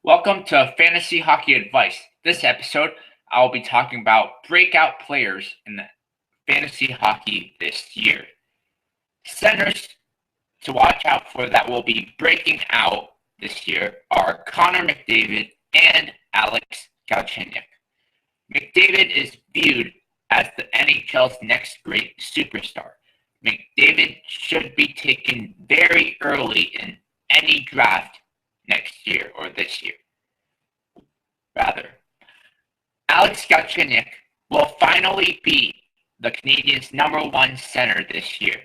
Welcome to Fantasy Hockey Advice. This episode, I'll be talking about breakout players in the fantasy hockey this year. Centers to watch out for that will be breaking out this year are Connor McDavid and Alex Galchenyuk. McDavid is viewed as the NHL's next great superstar. McDavid should be taken very early in any draft next year or this year. Rather, Alex Galchenyuk will finally be the Canadiens' #1 center this year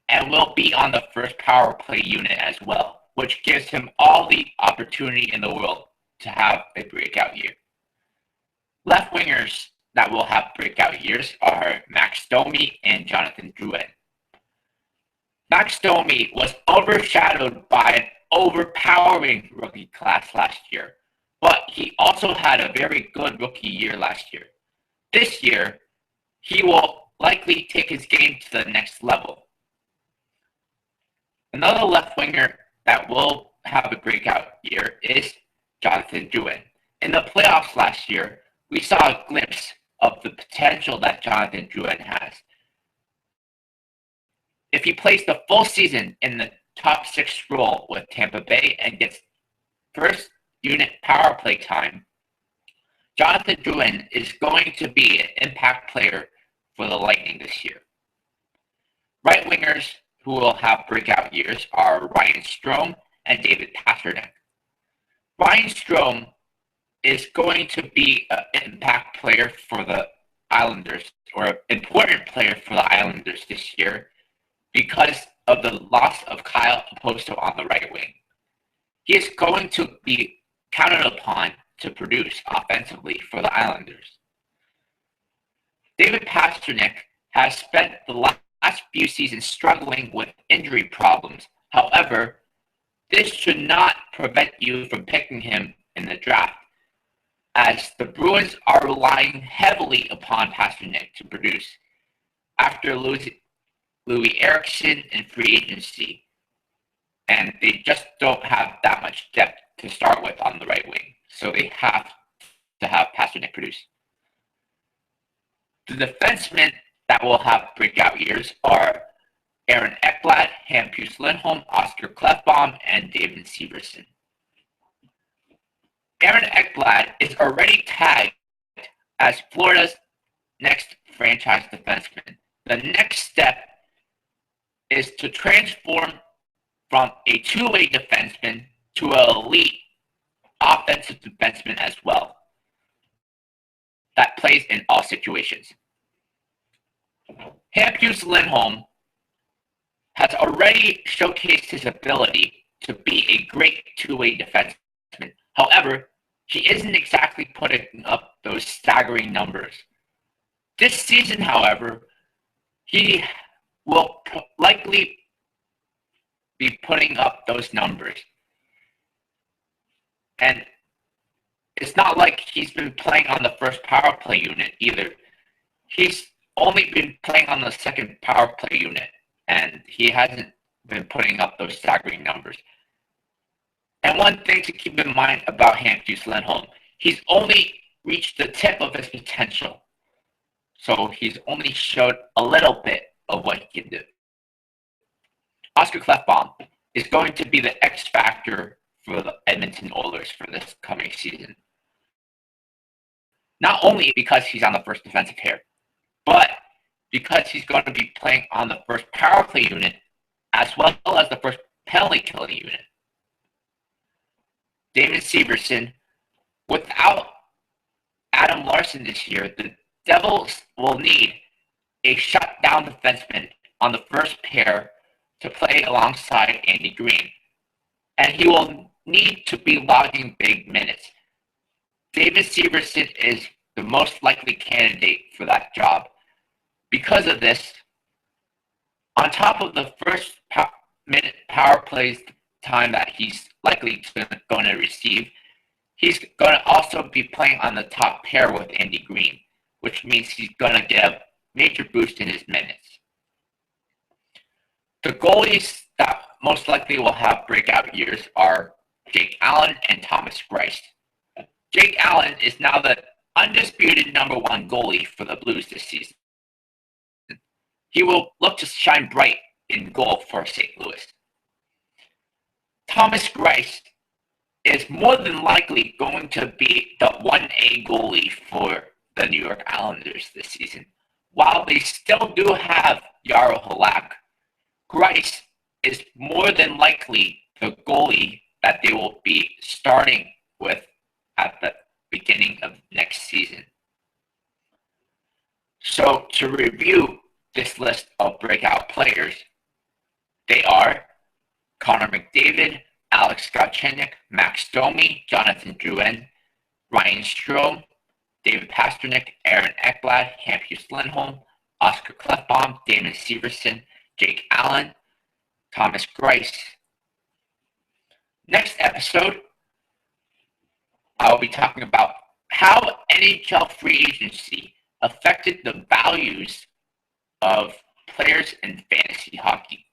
and will be on the first power play unit as well, which gives him all the opportunity in the world to have a breakout year. Left wingers that will have breakout years are Max Domi and Jonathan Drouin. Max Domi was overshadowed by an overpowering rookie class last year, but he also had a very good rookie year last year. This year, he will likely take his game to the next level. Another left winger that will have a breakout year is Jonathan Drouin. In the playoffs last year, we saw a glimpse of the potential that Jonathan Drouin has. If he plays the full season in the top 6 role with Tampa Bay and gets first unit power play time, Jonathan Drouin is going to be an impact player for the Lightning this year. Right wingers who will have breakout years are Ryan Strome and David Pastrnak. Ryan Strome is going to be an impact player for the Islanders, or an important player for the Islanders this year, because of the loss of Kyle Oposto on the right wing. He is going to be counted upon to produce offensively for the Islanders. David Pastrnak has spent the last few seasons struggling with injury problems. However, this should not prevent you from picking him in the draft, as the Bruins are relying heavily upon Pastrnak to produce after losing Louis Eriksson in free agency, and they just don't have that much depth to start with on the right wing, so they have to have Pastrnak produce. The defensemen that will have breakout years are Aaron Ekblad, D-Hampus Lindholm, Oscar Klefbom, and D-Damon Severson. Aaron Ekblad is already tagged as Florida's next franchise defenseman. The next step is to transform from a two-way defenseman to an elite offensive defenseman as well that plays in all situations. D-Hampus Lindholm has already showcased his ability to be a great two-way defenseman. However, he isn't exactly putting up those staggering numbers. This season, however, he will likely be putting up those numbers. And it's not like he's been playing on the first power play unit either. He's only been playing on the second power play unit, and he hasn't been putting up those staggering numbers. And one thing to keep in mind about D-Hampus Lindholm, he's only reached the tip of his potential. So he's only showed a little bit of what he can do. Oscar Klefbom is going to be the X factor for the Edmonton Oilers for this coming season. Not only because he's on the first defensive pair, but because he's going to be playing on the first power play unit as well as the first penalty killing unit. D-Damon Severson, without Adam Larson this year, the Devils will need a shutdown defenseman on the first pair to play alongside Andy Green, and he will need to be logging big minutes. D-Damon Severson is the most likely candidate for that job. Because of this, on top of the first minute power plays time that he's likely going to receive, he's going to also be playing on the top pair with Andy Green, which means he's going to get a major boost in his minutes. The goalies that most likely will have breakout years are Jake Allen and Thomas Greiss. Jake Allen is now the undisputed #1 goalie for the Blues this season. He will look to shine bright in goal for St. Louis. Thomas Greiss is more than likely going to be the 1A goalie for the New York Islanders this season. While they still do have Jaro Halak, Greiss is more than likely the goalie that they will be starting with at the beginning of next season. So to review this list of breakout players, they are Connor McDavid, Alex Galchenyuk, Max Domi, Jonathan Drouin, Ryan Strome, David Pastrnak, Aaron Ekblad, D-Hampus Lindholm, Oscar Klefbom, D-Damon Severson, Jake Allen, Thomas Greiss. Next episode, I will be talking about how NHL free agency affected the values of players in fantasy hockey.